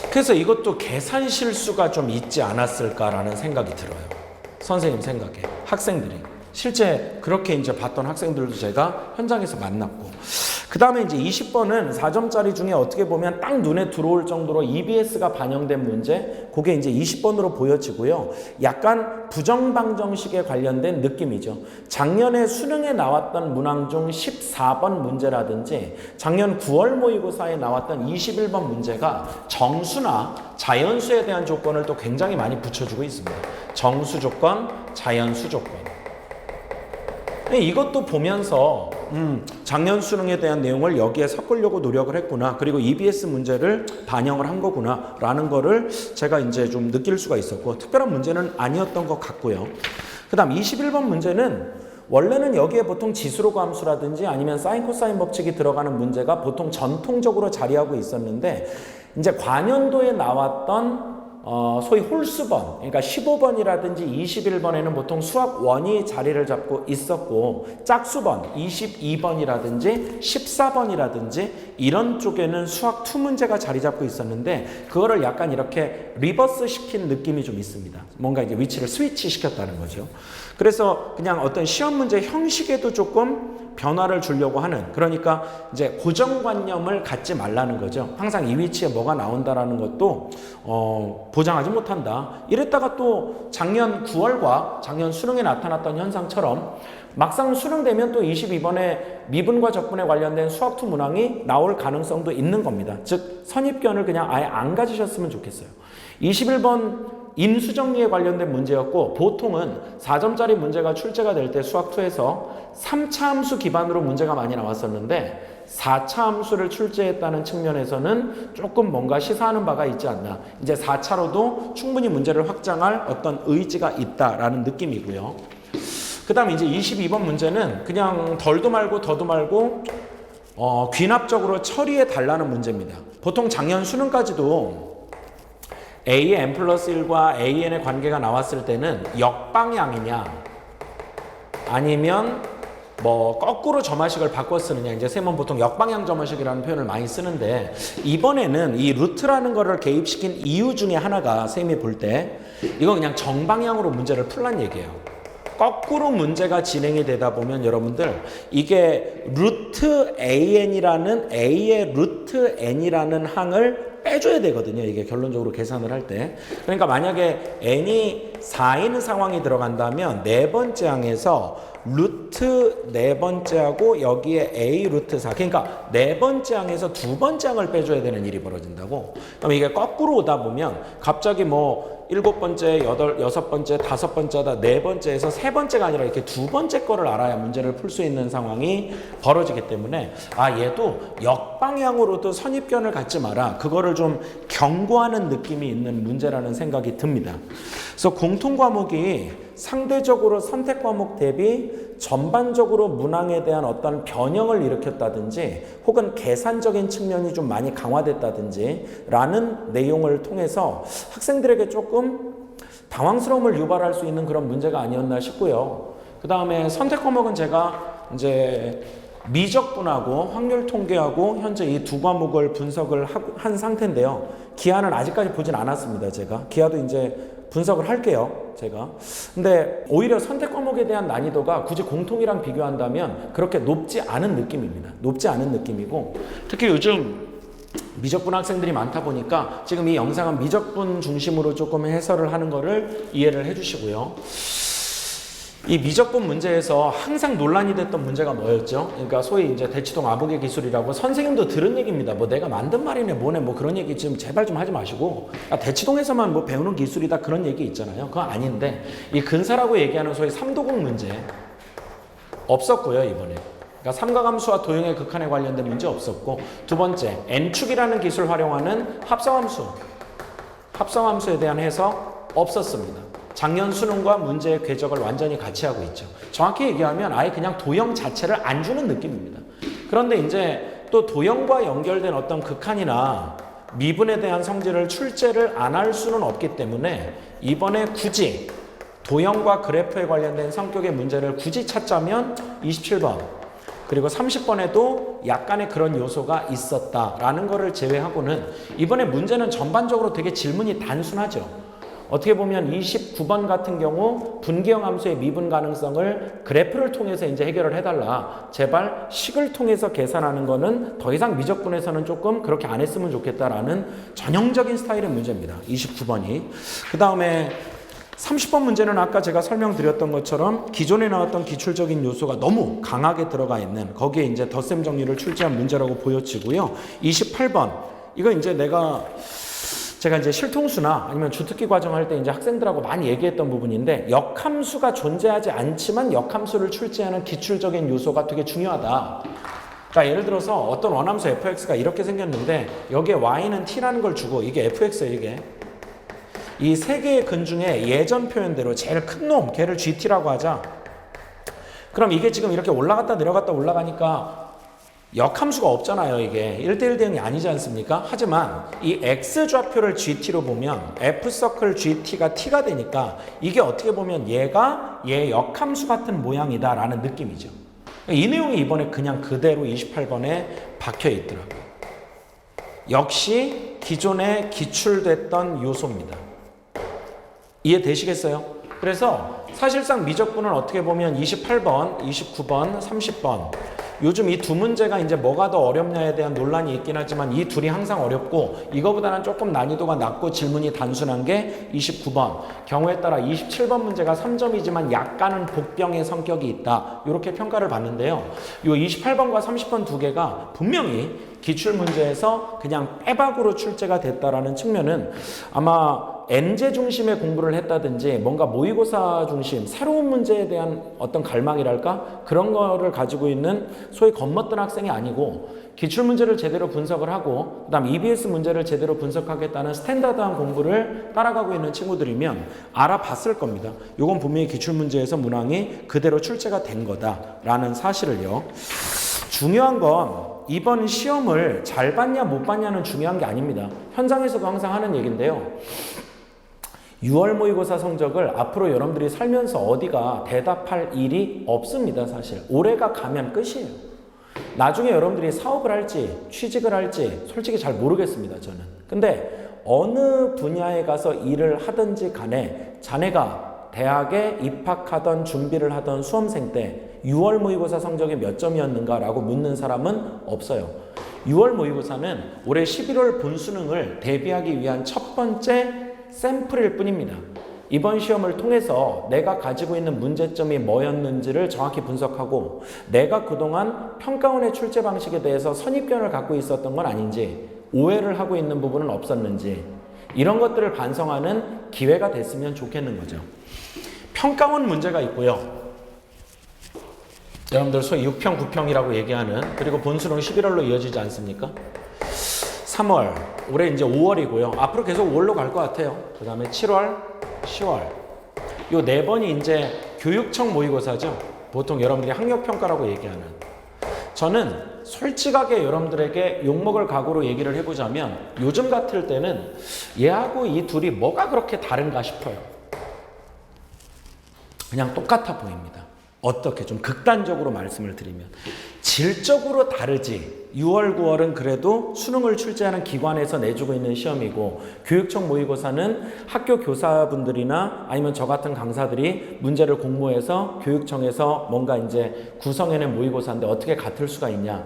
그래서 이것도 계산 실수가 좀 있지 않았을까라는 생각이 들어요. 선생님 생각에. 학생들이. 실제 그렇게 이제 봤던 학생들도 제가 현장에서 만났고. 그 다음에 이제 20번은 4점짜리 중에 어떻게 보면 딱 눈에 들어올 정도로 EBS가 반영된 문제, 그게 이제 20번으로 보여지고요. 약간 부정방정식에 관련된 느낌이죠. 작년에 수능에 나왔던 문항 중 14번 문제라든지 작년 9월 모의고사에 나왔던 21번 문제가 정수나 자연수에 대한 조건을 또 굉장히 많이 붙여주고 있습니다. 정수 조건, 자연수 조건. 이것도 보면서 작년 수능에 대한 내용을 여기에 섞으려고 노력을 했구나. 그리고 EBS 문제를 반영을 한 거구나 라는 거를 제가 이제 좀 느낄 수가 있었고 특별한 문제는 아니었던 것 같고요. 그 다음 21번 문제는 원래는 여기에 보통 지수로그 함수라든지 아니면 사인 코사인 법칙이 들어가는 문제가 보통 전통적으로 자리하고 있었는데 이제 관연도에 나왔던 소위 홀수번, 그러니까 15번이라든지 21번에는 보통 수학 원이 자리를 잡고 있었고 짝수번, 22번이라든지 14번이라든지 이런 쪽에는 수학 2 문제가 자리 잡고 있었는데 그거를 약간 이렇게 리버스 시킨 느낌이 좀 있습니다. 뭔가 이제 위치를 스위치 시켰다는 거죠. 그래서 그냥 어떤 시험 문제 형식에도 조금 변화를 주려고 하는, 그러니까 이제 고정관념을 갖지 말라는 거죠. 항상 이 위치에 뭐가 나온다라는 것도 보장하지 못한다. 이랬다가 또 작년 9월과 작년 수능에 나타났던 현상처럼 막상 수능 되면 또 22번에 미분과 적분에 관련된 수학2 문항이 나올 가능성도 있는 겁니다. 즉 선입견을 그냥 아예 안 가지셨으면 좋겠어요. 21번 인수정리에 관련된 문제였고 보통은 4점짜리 문제가 출제가 될 때 수학2에서 3차 함수 기반으로 문제가 많이 나왔었는데 4차 함수를 출제했다는 측면에서는 조금 뭔가 시사하는 바가 있지 않나. 이제 4차로도 충분히 문제를 확장할 어떤 의지가 있다라는 느낌이고요. 그 다음에 이제 22번 문제는 그냥 덜도 말고 더도 말고 귀납적으로 처리해 달라는 문제입니다. 보통 작년 수능까지도 A의 n 플러스 1과 AN의 관계가 나왔을 때는 역방향이냐 아니면 뭐 거꾸로 점화식을 바꿔 쓰느냐, 이제 쌤은 보통 역방향 점화식이라는 표현을 많이 쓰는데 이번에는 이 루트라는 거를 개입시킨 이유 중에 하나가 쌤이 볼 때 이거 그냥 정방향으로 문제를 풀란 얘기예요. 거꾸로 문제가 진행이 되다 보면 여러분들 이게 루트 AN이라는 A의 루트 N이라는 항을 빼줘야 되거든요. 이게 결론적으로 계산을 할 때. 그러니까 만약에 n이 4인 상황이 들어간다면 네 번째 항에서 루트 네 번째하고 여기에 a 루트 4. 그러니까 네 번째 항에서 두 번째 항을 빼줘야 되는 일이 벌어진다고. 그럼 이게 거꾸로 오다 보면 갑자기 뭐 7번째, 6번째, 5번째다 네 번째에서 세 번째가 아니라 이렇게 두 번째 거를 알아야 문제를 풀 수 있는 상황이 벌어지기 때문에 얘도 역방향으로도 선입견을 갖지 마라. 그거를 걸 좀 경고하는 느낌이 있는 문제라는 생각이 듭니다. 그래서 공통 과목이 상대적으로 선택 과목 대비 전반적으로 문항에 대한 어떤 변형을 일으켰다든지 혹은 계산적인 측면이 좀 많이 강화됐다든지 라는 내용을 통해서 학생들에게 조금 당황스러움을 유발할 수 있는 그런 문제가 아니었나 싶고요. 그 다음에 선택 과목은 제가 이제 미적분하고 확률 통계하고 현재 이 두 과목을 분석을 한 상태인데요. 기하는 아직까지 보진 않았습니다. 제가 기하도 이제 분석을 할게요. 제가. 근데 오히려 선택 과목에 대한 난이도가 굳이 공통이랑 비교한다면 그렇게 높지 않은 느낌입니다. 높지 않은 느낌이고, 특히 요즘 미적분 학생들이 많다 보니까 지금 이 영상은 미적분 중심으로 조금 해설을 하는 거를 이해를 해주시고요. 이 미적분 문제에서 항상 논란이 됐던 문제가 뭐였죠? 그러니까 소위 이제 대치동 아부개 기술이라고, 선생님도 들은 얘기입니다. 뭐 내가 만든 말이네 뭐네 뭐 그런 얘기 지금 제발 좀 하지 마시고, 대치동에서만 뭐 배우는 기술이다 그런 얘기 있잖아요. 그건 아닌데, 이 근사라고 얘기하는 소위 삼도공 문제 없었고요, 이번에. 그러니까 삼각함수와 도형의 극한에 관련된 문제 없었고, 두 번째 n축이라는 기술 활용하는 합성함수에 대한 해석 없었습니다. 작년 수능과 문제의 궤적을 완전히 같이 하고 있죠. 정확히 얘기하면 아예 그냥 도형 자체를 안 주는 느낌입니다. 그런데 이제 또 도형과 연결된 어떤 극한이나 미분에 대한 성질을 출제를 안 할 수는 없기 때문에 이번에 굳이 도형과 그래프에 관련된 성격의 문제를 굳이 찾자면 27번 그리고 30번에도 약간의 그런 요소가 있었다라는 거를 제외하고는 이번에 문제는 전반적으로 되게 질문이 단순하죠. 어떻게 보면 29번 같은 경우 분기형 함수의 미분 가능성을 그래프를 통해서 이제 해결을 해달라. 제발 식을 통해서 계산하는 거는 더 이상 미적분에서는 조금 그렇게 안 했으면 좋겠다라는 전형적인 스타일의 문제입니다. 29번이. 그 다음에 30번 문제는 아까 제가 설명드렸던 것처럼 기존에 나왔던 기출적인 요소가 너무 강하게 들어가 있는, 거기에 이제 덧셈 정리를 출제한 문제라고 보여지고요. 28번. 이거 이제 제가 이제 실통수나 아니면 주특기 과정 할 때 이제 학생들하고 많이 얘기했던 부분인데, 역함수가 존재하지 않지만 역함수를 출제하는 기출적인 요소가 되게 중요하다. 그러니까 예를 들어서 어떤 원함수 fx가 이렇게 생겼는데 여기에 y는 t라는 걸 주고, 이게 fx예요, 이게. 이 세 개의 근 중에 예전 표현대로 제일 큰 놈, 걔를 gt라고 하자. 그럼 이게 지금 이렇게 올라갔다 내려갔다 올라가니까 역함수가 없잖아요. 이게 1대1 대응이 아니지 않습니까? 하지만 이 x좌표를 gt로 보면 f서클 gt가 t가 되니까 이게 어떻게 보면 얘가 얘 역함수 같은 모양이다 라는 느낌이죠. 이 내용이 이번에 그냥 그대로 28번에 박혀 있더라고요. 역시 기존에 기출됐던 요소입니다. 이해되시겠어요? 그래서 사실상 미적분은 어떻게 보면 28번, 29번, 30번 요즘 이 두 문제가 이제 뭐가 더 어렵냐에 대한 논란이 있긴 하지만 이 둘이 항상 어렵고, 이거보다는 조금 난이도가 낮고 질문이 단순한 게 29번. 경우에 따라 27번 문제가 3점이지만 약간은 복병의 성격이 있다. 이렇게 평가를 받는데요. 이 28번과 30번 두 개가 분명히 기출문제에서 그냥 빼박으로 출제가 됐다라는 측면은 아마 N제 중심의 공부를 했다든지 뭔가 모의고사 중심, 새로운 문제에 대한 어떤 갈망이랄까? 그런 거를 가지고 있는 소위 겁먹던 학생이 아니고, 기출문제를 제대로 분석을 하고 그 다음 EBS 문제를 제대로 분석하겠다는 스탠다드한 공부를 따라가고 있는 친구들이면 알아봤을 겁니다. 이건 분명히 기출문제에서 문항이 그대로 출제가 된 거다라는 사실을요. 중요한 건 이번 시험을 잘 봤냐 못 봤냐는 중요한 게 아닙니다. 현장에서도 항상 하는 얘기인데요. 6월 모의고사 성적을 앞으로 여러분들이 살면서 어디가 대답할 일이 없습니다. 사실 올해가 가면 끝이에요. 나중에 여러분들이 사업을 할지 취직을 할지 솔직히 잘 모르겠습니다. 저는. 근데 어느 분야에 가서 일을 하든지 간에 자네가 대학에 입학하던 준비를 하던 수험생 때 6월 모의고사 성적이 몇 점이었는가라고 묻는 사람은 없어요. 6월 모의고사는 올해 11월 본수능을 대비하기 위한 첫 번째 샘플일 뿐입니다. 이번 시험을 통해서 내가 가지고 있는 문제점이 뭐였는지를 정확히 분석하고, 내가 그동안 평가원의 출제 방식에 대해서 선입견을 갖고 있었던 건 아닌지, 오해를 하고 있는 부분은 없었는지, 이런 것들을 반성하는 기회가 됐으면 좋겠는 거죠. 평가원 문제가 있고요. 여러분들 소위 6평, 9평이라고 얘기하는, 그리고 본수능 11월로 이어지지 않습니까? 3월, 올해 이제 5월이고요. 앞으로 계속 5월로 갈 것 같아요. 그 다음에 7월, 10월. 요 4번이 이제 교육청 모의고사죠. 보통 여러분들이 학력평가라고 얘기하는. 저는 솔직하게 여러분들에게 욕먹을 각오로 얘기를 해보자면 요즘 같을 때는 얘하고 이 둘이 뭐가 그렇게 다른가 싶어요. 그냥 똑같아 보입니다. 어떻게 좀 극단적으로 말씀을 드리면 질적으로 다르지. 6월, 9월은 그래도 수능을 출제하는 기관에서 내주고 있는 시험이고 교육청 모의고사는 학교 교사분들이나 아니면 저 같은 강사들이 문제를 공모해서 교육청에서 뭔가 이제 구성해낸 모의고사인데 어떻게 같을 수가 있냐.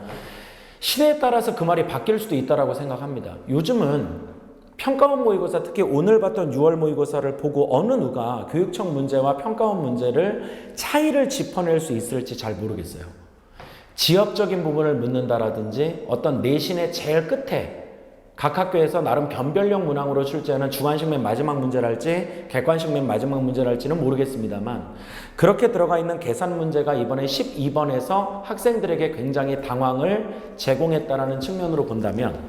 시대에 따라서 그 말이 바뀔 수도 있다고 생각합니다. 요즘은 평가원 모의고사, 특히 오늘 봤던 6월 모의고사를 보고 어느 누가 교육청 문제와 평가원 문제를 차이를 짚어낼 수 있을지 잘 모르겠어요. 지역적인 부분을 묻는다라든지 어떤 내신의 제일 끝에 각 학교에서 나름 변별력 문항으로 출제하는 주관식 맨 마지막 문제랄지 객관식 맨 마지막 문제랄지는 모르겠습니다만 그렇게 들어가 있는 계산 문제가 이번에 12번에서 학생들에게 굉장히 당황을 제공했다는 측면으로 본다면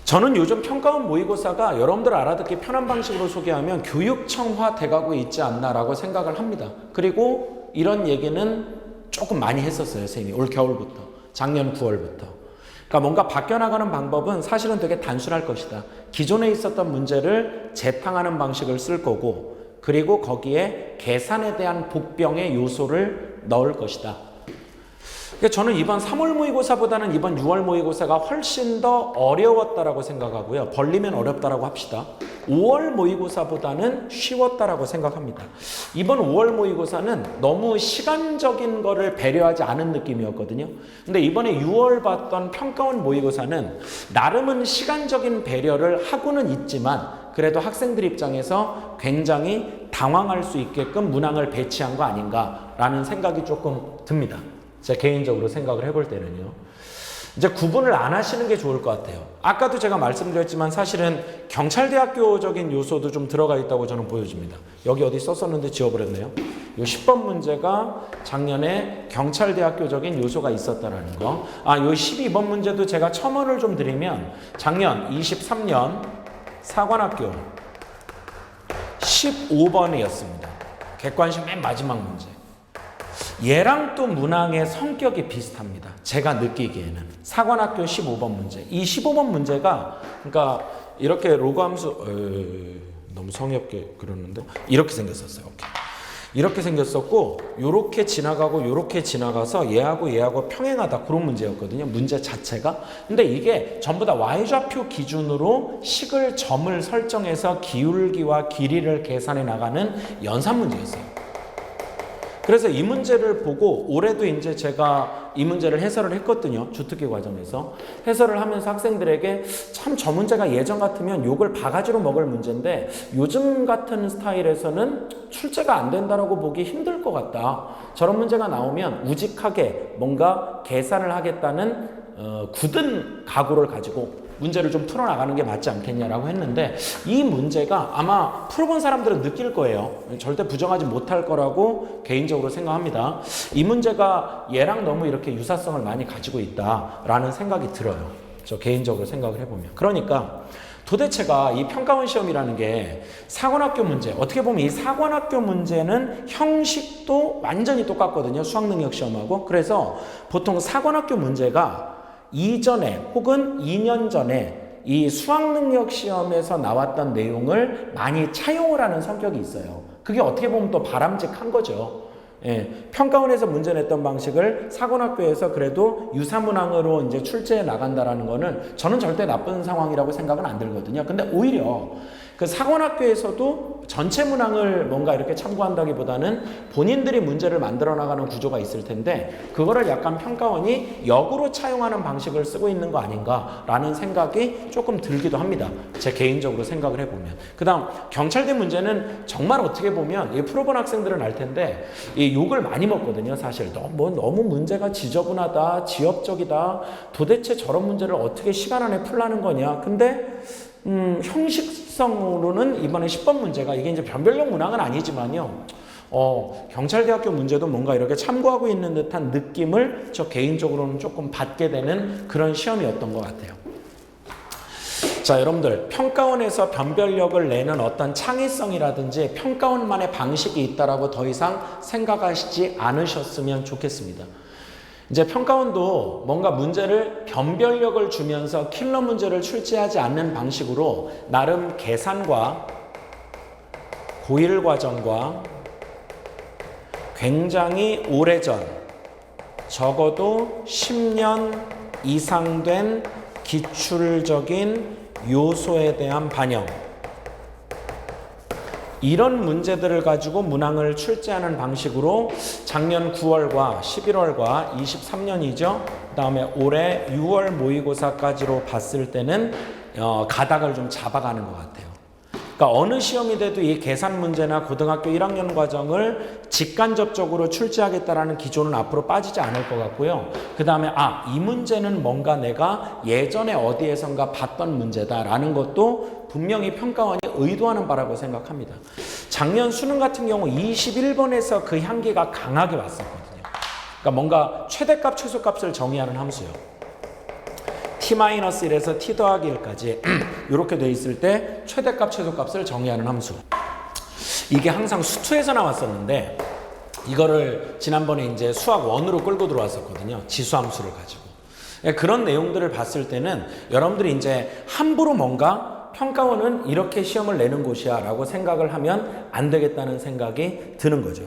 저는 요즘 평가원 모의고사가 여러분들 알아듣기 편한 방식으로 소개하면 교육청화 돼가고 있지 않나라고 생각을 합니다. 그리고 이런 얘기는 조금 많이 했었어요. 선생님이 올 겨울부터, 작년 9월부터. 그러니까 뭔가 바뀌어나가는 방법은 사실은 되게 단순할 것이다. 기존에 있었던 문제를 재탕하는 방식을 쓸 거고 그리고 거기에 계산에 대한 복병의 요소를 넣을 것이다. 저는 이번 3월 모의고사보다는 이번 6월 모의고사가 훨씬 더 어려웠다라고 생각하고요. 벌리면 어렵다라고 합시다. 5월 모의고사보다는 쉬웠다라고 생각합니다. 이번 5월 모의고사는 너무 시간적인 거를 배려하지 않은 느낌이었거든요. 근데 이번에 6월 봤던 평가원 모의고사는 나름은 시간적인 배려를 하고는 있지만 그래도 학생들 입장에서 굉장히 당황할 수 있게끔 문항을 배치한 거 아닌가라는 생각이 조금 듭니다. 제 개인적으로 생각을 해볼 때는요. 이제 구분을 안 하시는 게 좋을 것 같아요. 아까도 제가 말씀드렸지만 사실은 경찰대학교적인 요소도 좀 들어가 있다고 저는 보여집니다. 여기 어디 썼었는데 지워버렸네요. 요 10번 문제가 작년에 경찰대학교적인 요소가 있었다라는 거. 요 12번 문제도 제가 첨언을 좀 드리면 작년 23년 사관학교 15번이었습니다. 객관식 맨 마지막 문제. 얘랑 또 문항의 성격이 비슷합니다. 제가 느끼기에는 사관학교 15번 문제. 이 15번 문제가 그러니까 이렇게 로그함수 너무 성의 없게 그러는데 이렇게 생겼었어요. 이렇게 생겼었고 요렇게 지나가고 요렇게 지나가서 얘하고 평행하다 그런 문제였거든요. 문제 자체가. 근데 이게 전부 다 y좌표 기준으로 식을 점을 설정해서 기울기와 길이를 계산해 나가는 연산 문제였어요. 그래서 이 문제를 보고 올해도 이제 제가 이 문제를 해설을 했거든요. 주특기 과정에서. 해설을 하면서 학생들에게 참 저 문제가 예전 같으면 욕을 바가지로 먹을 문제인데 요즘 같은 스타일에서는 출제가 안 된다라고 보기 힘들 것 같다. 저런 문제가 나오면 우직하게 뭔가 계산을 하겠다는 굳은 각오를 가지고 문제를 좀 풀어나가는 게 맞지 않겠냐라고 했는데 이 문제가 아마 풀어본 사람들은 느낄 거예요. 절대 부정하지 못할 거라고 개인적으로 생각합니다. 이 문제가 얘랑 너무 이렇게 유사성을 많이 가지고 있다라는 생각이 들어요. 저 개인적으로 생각을 해보면. 그러니까 도대체가 이 평가원 시험이라는 게 사관학교 문제, 어떻게 보면 이 사관학교 문제는 형식도 완전히 똑같거든요. 수학능력 시험하고. 그래서 보통 사관학교 문제가 이전에 혹은 2년 전에 이 수학능력 시험에서 나왔던 내용을 많이 차용을 하는 성격이 있어요. 그게 어떻게 보면 또 바람직한 거죠. 예, 평가원에서 문제 냈던 방식을 사관학교에서 그래도 유사문항으로 이제 출제해 나간다라는 거는 저는 절대 나쁜 상황이라고 생각은 안 들거든요. 근데 오히려 그 사관학교에서도 전체 문항을 뭔가 이렇게 참고한다기보다는 본인들이 문제를 만들어 나가는 구조가 있을 텐데 그거를 약간 평가원이 역으로 차용하는 방식을 쓰고 있는 거 아닌가라는 생각이 조금 들기도 합니다. 제 개인적으로 생각을 해보면. 그 다음 경찰대 문제는 정말 어떻게 보면 이 풀어본 학생들은 알 텐데 이 욕을 많이 먹거든요. 사실 너무 문제가 지저분하다, 지엽적이다. 도대체 저런 문제를 어떻게 시간 안에 풀라는 거냐. 근데 형식성으로는 이번에 10번 문제가 이게 이제 변별력 문항은 아니지만요. 경찰대학교 문제도 뭔가 이렇게 참고하고 있는 듯한 느낌을 저 개인적으로는 조금 받게 되는 그런 시험이었던 것 같아요. 자, 여러분들 평가원에서 변별력을 내는 어떤 창의성이라든지 평가원만의 방식이 있다라고 더 이상 생각하시지 않으셨으면 좋겠습니다. 이제 평가원도 뭔가 문제를 변별력을 주면서 킬러 문제를 출제하지 않는 방식으로 나름 계산과 고일 과정과 굉장히 오래전, 적어도 10년 이상 된 기출적인 요소에 대한 반영, 이런 문제들을 가지고 문항을 출제하는 방식으로 작년 9월과 11월과 23년이죠. 그 다음에 올해 6월 모의고사까지로 봤을 때는 가닥을 좀 잡아가는 것 같아요. 그러니까 어느 시험이 돼도 이 계산 문제나 고등학교 1학년 과정을 직간접적으로 출제하겠다라는 기조는 앞으로 빠지지 않을 것 같고요. 그 다음에 이 문제는 뭔가 내가 예전에 어디에선가 봤던 문제다라는 것도 분명히 평가원이 의도하는 바라고 생각합니다. 작년 수능 같은 경우 21번에서 그 향기가 강하게 왔었거든요. 그러니까 뭔가 최대값, 최소값을 정의하는 함수요. t-1에서 t 더하기 1까지 이렇게 돼 있을 때 최대값, 최소값을 정의하는 함수. 이게 항상 수투에서 나왔었는데 이거를 지난번에 이제 수학 1으로 끌고 들어왔었거든요. 지수함수를 가지고. 그런 내용들을 봤을 때는 여러분들이 이제 함부로 뭔가 평가원은 이렇게 시험을 내는 곳이야 라고 생각을 하면 안 되겠다는 생각이 드는 거죠.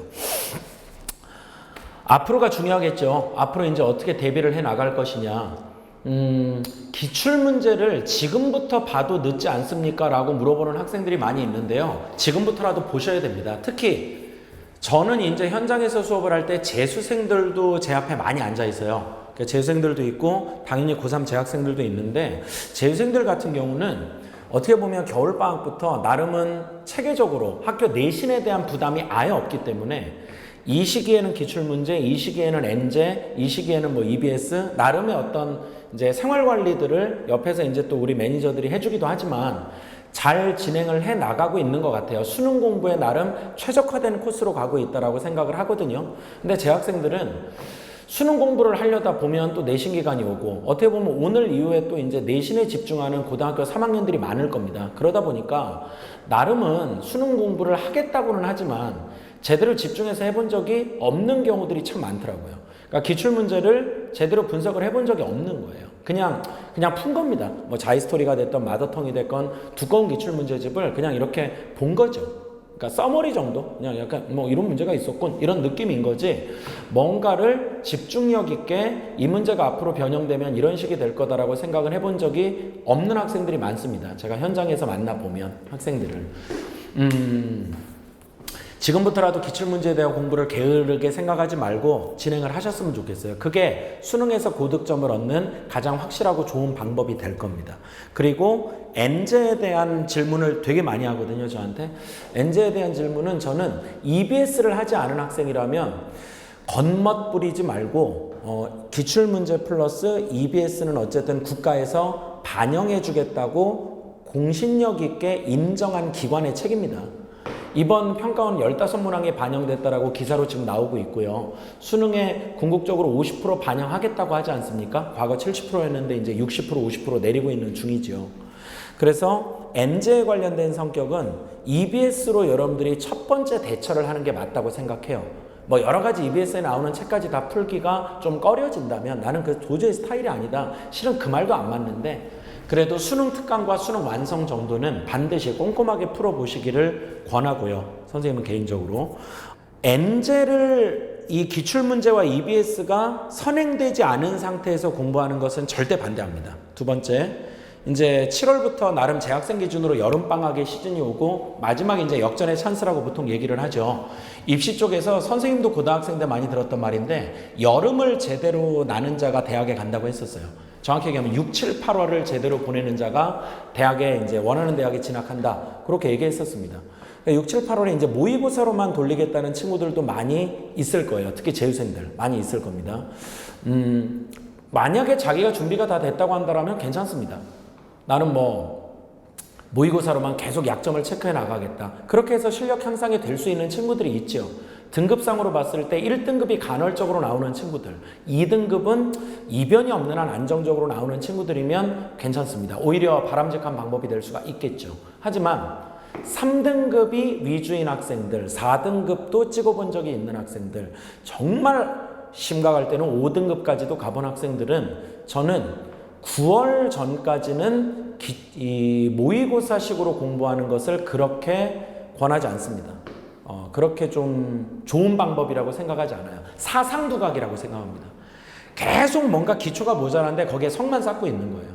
앞으로가 중요하겠죠. 앞으로 이제 어떻게 대비를 해 나갈 것이냐. 기출문제를 지금부터 봐도 늦지 않습니까? 라고 물어보는 학생들이 많이 있는데요. 지금부터라도 보셔야 됩니다. 특히 저는 이제 현장에서 수업을 할 때 재수생들도 제 앞에 많이 앉아 있어요. 재수생들도 있고 당연히 고3 재학생들도 있는데 재수생들 같은 경우는 어떻게 보면 겨울방학부터 나름은 체계적으로 학교 내신에 대한 부담이 아예 없기 때문에 이 시기에는 기출문제, 이 시기에는 엔제, 이 시기에는 뭐 EBS, 나름의 어떤 이제 생활관리들을 옆에서 이제 또 우리 매니저들이 해주기도 하지만 잘 진행을 해 나가고 있는 것 같아요. 수능 공부에 나름 최적화된 코스로 가고 있다라고 생각을 하거든요. 근데 제 학생들은 수능 공부를 하려다 보면 또 내신 기간이 오고 어떻게 보면 오늘 이후에 또 이제 내신에 집중하는 고등학교 3학년들이 많을 겁니다. 그러다 보니까 나름은 수능 공부를 하겠다고는 하지만 제대로 집중해서 해본 적이 없는 경우들이 참 많더라고요. 그러니까 기출문제를 제대로 분석을 해본 적이 없는 거예요. 그냥 푼 겁니다. 뭐 자이스토리가 됐던 마더텅이 됐건 두꺼운 기출문제집을 그냥 이렇게 본 거죠. 그러니까 서머리 정도? 그냥 약간 뭐 이런 문제가 있었군 이런 느낌인 거지 뭔가를 집중력 있게 이 문제가 앞으로 변형되면 이런 식이 될 거다라고 생각을 해본 적이 없는 학생들이 많습니다. 제가 현장에서 만나보면 학생들을 지금부터라도 기출문제에 대한 공부를 게으르게 생각하지 말고 진행을 하셨으면 좋겠어요. 그게 수능에서 고득점을 얻는 가장 확실하고 좋은 방법이 될 겁니다. 그리고 엔제에 대한 질문을 되게 많이 하거든요, 저한테. 엔제에 대한 질문은 저는 EBS를 하지 않은 학생이라면 겉멋부리지 말고 기출문제 플러스 EBS는 어쨌든 국가에서 반영해 주겠다고 공신력 있게 인정한 기관의 책입니다. 이번 평가원 15문항에 반영됐다라고 기사로 지금 나오고 있고요. 수능에 궁극적으로 50% 반영하겠다고 하지 않습니까? 과거 70%였는데 이제 60%, 50% 내리고 있는 중이죠. 그래서 엔제에 관련된 성격은 EBS로 여러분들이 첫 번째 대처를 하는 게 맞다고 생각해요. 뭐 여러 가지 EBS에 나오는 책까지 다 풀기가 좀 꺼려진다면 나는 그 도저히 스타일이 아니다. 실은 그 말도 안 맞는데 그래도 수능 특강과 수능 완성 정도는 반드시 꼼꼼하게 풀어보시기를 권하고요. 선생님은 개인적으로. 엔제를 이 기출문제와 EBS가 선행되지 않은 상태에서 공부하는 것은 절대 반대합니다. 두 번째, 이제 7월부터 나름 재학생 기준으로 여름방학의 시즌이 오고 마지막에 이제 역전의 찬스라고 보통 얘기를 하죠. 입시 쪽에서 선생님도 고등학생 때 많이 들었던 말인데 여름을 제대로 나는 자가 대학에 간다고 했었어요. 정확히 얘기하면 6, 7, 8월을 제대로 보내는 자가 대학에 이제 원하는 대학에 진학한다. 그렇게 얘기했었습니다. 그러니까 6, 7, 8월에 이제 모의고사로만 돌리겠다는 친구들도 많이 있을 거예요. 특히 재수생들 많이 있을 겁니다. 만약에 자기가 준비가 다 됐다고 한다면 괜찮습니다. 나는 뭐 모의고사로만 계속 약점을 체크해 나가겠다. 그렇게 해서 실력 향상이 될 수 있는 친구들이 있죠. 등급상으로 봤을 때 1등급이 간헐적으로 나오는 친구들, 2등급은 이변이 없는 한 안정적으로 나오는 친구들이면 괜찮습니다. 오히려 바람직한 방법이 될 수가 있겠죠. 하지만 3등급이 위주인 학생들, 4등급도 찍어본 적이 있는 학생들, 정말 심각할 때는 5등급까지도 가본 학생들은 저는 9월 전까지는 이 모의고사식으로 공부하는 것을 그렇게 권하지 않습니다. 그렇게 좀 좋은 방법이라고 생각하지 않아요. 사상두각이라고 생각합니다. 계속 뭔가 기초가 모자란데 거기에 성만 쌓고 있는 거예요.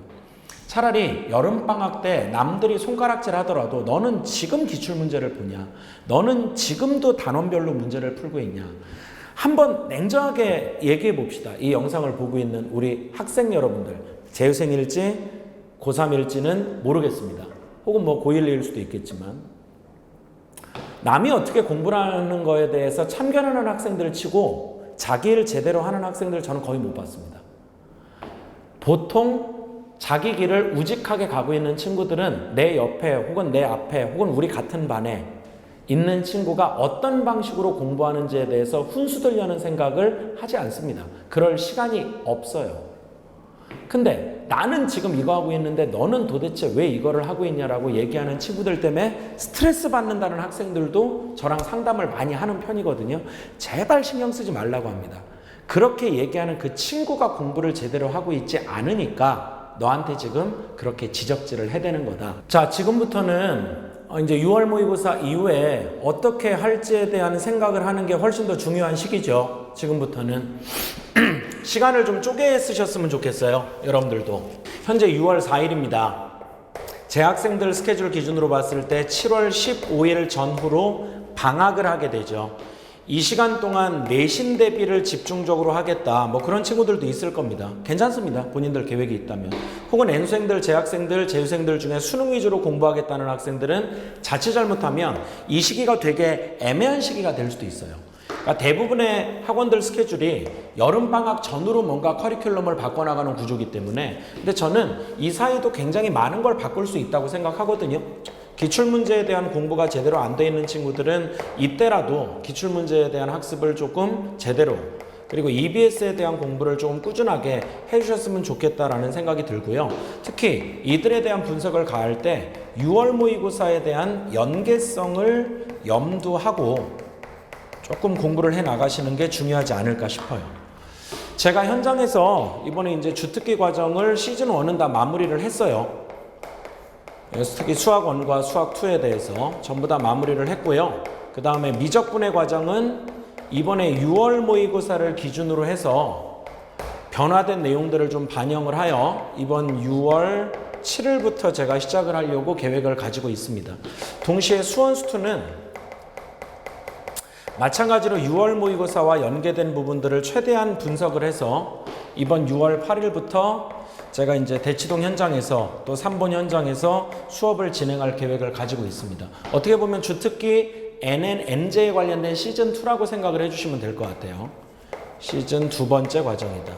차라리 여름방학 때 남들이 손가락질 하더라도 너는 지금 기출문제를 보냐? 너는 지금도 단원별로 문제를 풀고 있냐? 한번 냉정하게 얘기해 봅시다. 이 영상을 보고 있는 우리 학생 여러분들, 재수생일지 고3일지는 모르겠습니다. 혹은 뭐 고1일 수도 있겠지만 남이 어떻게 공부를 하는 거에 대해서 참견하는 학생들을 치고 자기 일 제대로 하는 학생들 저는 거의 못 봤습니다. 보통 자기 길을 우직하게 가고 있는 친구들은 내 옆에 혹은 내 앞에 혹은 우리 같은 반에 있는 친구가 어떤 방식으로 공부하는지에 대해서 훈수들려는 생각을 하지 않습니다. 그럴 시간이 없어요. 근데 나는 지금 이거 하고 있는데 너는 도대체 왜 이거를 하고 있냐라고 얘기하는 친구들 때문에 스트레스 받는다는 학생들도 저랑 상담을 많이 하는 편이거든요. 제발 신경 쓰지 말라고 합니다. 그렇게 얘기하는 그 친구가 공부를 제대로 하고 있지 않으니까 너한테 지금 그렇게 지적질을 해대는 거다. 자, 지금부터는 이제 6월 모의고사 이후에 어떻게 할지에 대한 생각을 하는 게 훨씬 더 중요한 시기죠. 지금부터는 시간을 좀 쪼개 쓰셨으면 좋겠어요. 여러분들도. 현재 6월 4일입니다. 재학생들 스케줄 기준으로 봤을 때 7월 15일 전후로 방학을 하게 되죠. 이 시간 동안 내신 대비를 집중적으로 하겠다. 뭐 그런 친구들도 있을 겁니다. 괜찮습니다. 본인들 계획이 있다면. 혹은 N수생들, 재학생들, 재수생들 중에 수능 위주로 공부하겠다는 학생들은 자칫 잘못하면 이 시기가 되게 애매한 시기가 될 수도 있어요. 그러니까 대부분의 학원들 스케줄이 여름방학 전후로 뭔가 커리큘럼을 바꿔나가는 구조이기 때문에 근데 저는 이 사이도 굉장히 많은 걸 바꿀 수 있다고 생각하거든요. 기출문제에 대한 공부가 제대로 안 돼 있는 친구들은 이때라도 기출문제에 대한 학습을 조금 제대로 그리고 EBS에 대한 공부를 조금 꾸준하게 해주셨으면 좋겠다라는 생각이 들고요. 특히 이들에 대한 분석을 가할 때 6월 모의고사에 대한 연계성을 염두하고 조금 공부를 해 나가시는 게 중요하지 않을까 싶어요. 제가 현장에서 이번에 이제 주특기 과정을 시즌 1은 다 마무리를 했어요. 특히 수학 1과 수학 2에 대해서 전부 다 마무리를 했고요. 그 다음에 미적분해 과정은 이번에 6월 모의고사를 기준으로 해서 변화된 내용들을 좀 반영을 하여 이번 6월 7일부터 제가 시작을 하려고 계획을 가지고 있습니다. 동시에 수원수투는 마찬가지로 6월 모의고사와 연계된 부분들을 최대한 분석을 해서 이번 6월 8일부터 제가 이제 대치동 현장에서 또 3본 현장에서 수업을 진행할 계획을 가지고 있습니다. 어떻게 보면 주특기 NNN제에 관련된 시즌2라고 생각을 해주시면 될 것 같아요. 시즌 2번째 과정이다.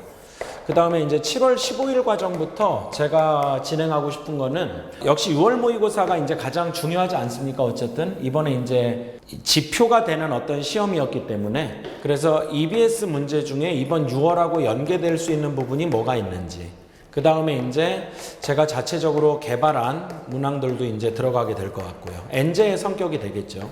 그 다음에 이제 7월 15일 과정부터 제가 진행하고 싶은 거는 역시 6월 모의고사가 이제 가장 중요하지 않습니까? 어쨌든 이번에 이제 지표가 되는 어떤 시험이었기 때문에 그래서 EBS 문제 중에 이번 6월하고 연계될 수 있는 부분이 뭐가 있는지 그 다음에 이제 제가 자체적으로 개발한 문항들도 이제 들어가게 될 것 같고요. N제의 성격이 되겠죠.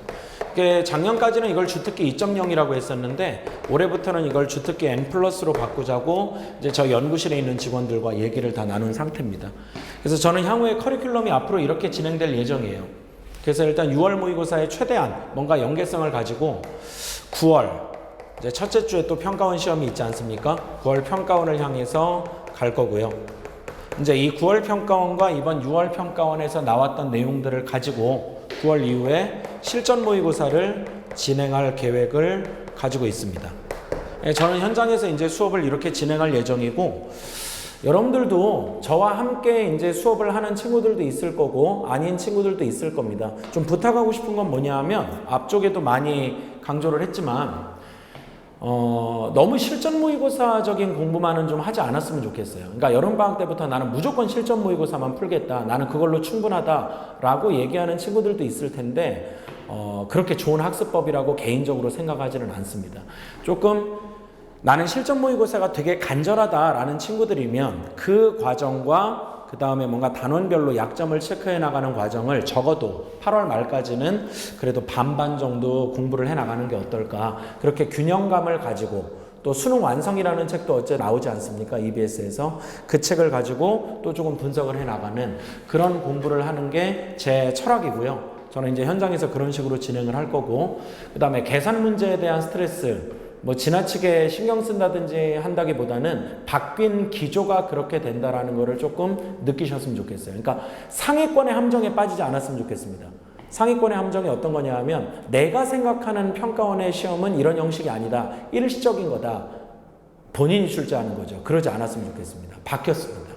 작년까지는 이걸 주특기 2.0이라고 했었는데 올해부터는 이걸 주특기 N+로 바꾸자고 이제 저 연구실에 있는 직원들과 얘기를 다 나눈 상태입니다. 그래서 저는 향후에 커리큘럼이 앞으로 이렇게 진행될 예정이에요. 그래서 일단 6월 모의고사에 최대한 뭔가 연계성을 가지고 9월 이제 첫째 주에 또 평가원 시험이 있지 않습니까? 9월 평가원을 향해서 갈 거고요. 이제 이 9월 평가원과 이번 6월 평가원에서 나왔던 내용들을 가지고 9월 이후에 실전 모의고사를 진행할 계획을 가지고 있습니다. 저는 현장에서 이제 수업을 이렇게 진행할 예정이고 여러분들도 저와 함께 이제 수업을 하는 친구들도 있을 거고 아닌 친구들도 있을 겁니다. 좀 부탁하고 싶은 건 뭐냐 하면 앞쪽에도 많이 강조를 했지만 너무 실전 모의고사적인 공부만은 좀 하지 않았으면 좋겠어요. 그러니까 여름방학 때부터 나는 무조건 실전 모의고사만 풀겠다. 나는 그걸로 충분하다라고 얘기하는 친구들도 있을 텐데 그렇게 좋은 학습법이라고 개인적으로 생각하지는 않습니다. 조금 나는 실전 모의고사가 되게 간절하다라는 친구들이면 그 과정과 그 다음에 뭔가 단원별로 약점을 체크해 나가는 과정을 적어도 8월 말까지는 그래도 반반 정도 공부를 해 나가는 게 어떨까. 그렇게 균형감을 가지고 또 수능 완성이라는 책도 어째 나오지 않습니까? EBS에서 그 책을 가지고 또 조금 분석을 해 나가는 그런 공부를 하는 게 제 철학이고요. 저는 이제 현장에서 그런 식으로 진행을 할 거고, 그 다음에 계산 문제에 대한 스트레스, 뭐 지나치게 신경 쓴다든지 한다기보다는 바뀐 기조가 그렇게 된다라는 거를 조금 느끼셨으면 좋겠어요. 그러니까 상위권의 함정에 빠지지 않았으면 좋겠습니다. 상위권의 함정이 어떤 거냐 하면 내가 생각하는 평가원의 시험은 이런 형식이 아니다. 일시적인 거다. 본인이 출제하는 거죠. 그러지 않았으면 좋겠습니다. 바뀌었습니다.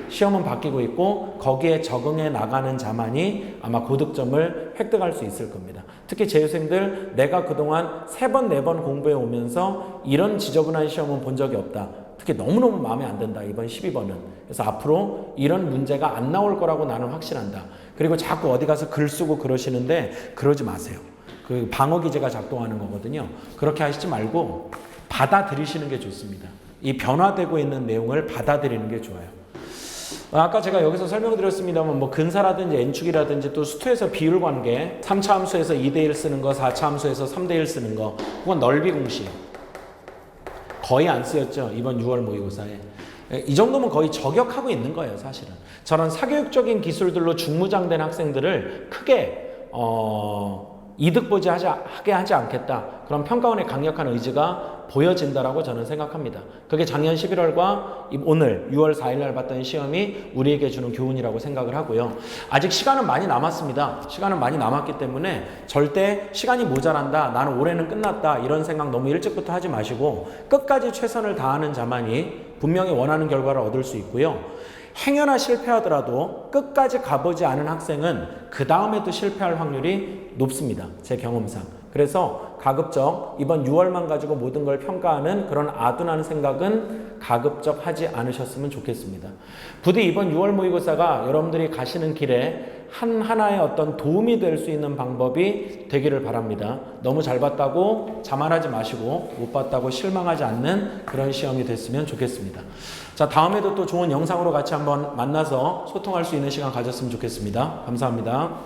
시험은 바뀌고 있고 거기에 적응해 나가는 자만이 아마 고득점을 획득할 수 있을 겁니다. 특히 재수생들 내가 그동안 3번, 4번 공부해 오면서 이런 지저분한 시험은 본 적이 없다. 특히 너무너무 마음에 안 든다. 이번 12번은. 그래서 앞으로 이런 문제가 안 나올 거라고 나는 확신한다. 그리고 자꾸 어디 가서 글 쓰고 그러시는데 그러지 마세요. 그 방어 기제가 작동하는 거거든요. 그렇게 하시지 말고 받아들이시는 게 좋습니다. 이 변화되고 있는 내용을 받아들이는 게 좋아요. 아까 제가 여기서 설명드렸습니다만 뭐 근사라든지 N축이라든지 또 수투에서 비율 관계 3차 함수에서 2대1 쓰는 거 4차 함수에서 3대1 쓰는 거 그건 넓이 공식 거의 안 쓰였죠. 이번 6월 모의고사에. 이 정도면 거의 저격하고 있는 거예요. 사실은. 저는 사교육적인 기술들로 중무장된 학생들을 크게 이득 보지 하게 하지 않겠다. 그런 평가원의 강력한 의지가 보여진다라고 저는 생각합니다. 그게 작년 11월과 오늘 6월 4일 날 봤던 시험이 우리에게 주는 교훈이라고 생각을 하고요. 아직 시간은 많이 남았습니다. 시간은 많이 남았기 때문에 절대 시간이 모자란다. 나는 올해는 끝났다. 이런 생각 너무 일찍부터 하지 마시고 끝까지 최선을 다하는 자만이 분명히 원하는 결과를 얻을 수 있고요. 행여나 실패하더라도 끝까지 가보지 않은 학생은 그 다음에도 실패할 확률이 높습니다. 제 경험상. 그래서 가급적 이번 6월만 가지고 모든 걸 평가하는 그런 아둔한 생각은 가급적 하지 않으셨으면 좋겠습니다. 부디 이번 6월 모의고사가 여러분들이 가시는 길에 하나의 어떤 도움이 될 수 있는 방법이 되기를 바랍니다. 너무 잘 봤다고 자만하지 마시고 못 봤다고 실망하지 않는 그런 시험이 됐으면 좋겠습니다. 자, 다음에도 또 좋은 영상으로 같이 한번 만나서 소통할 수 있는 시간 가졌으면 좋겠습니다. 감사합니다.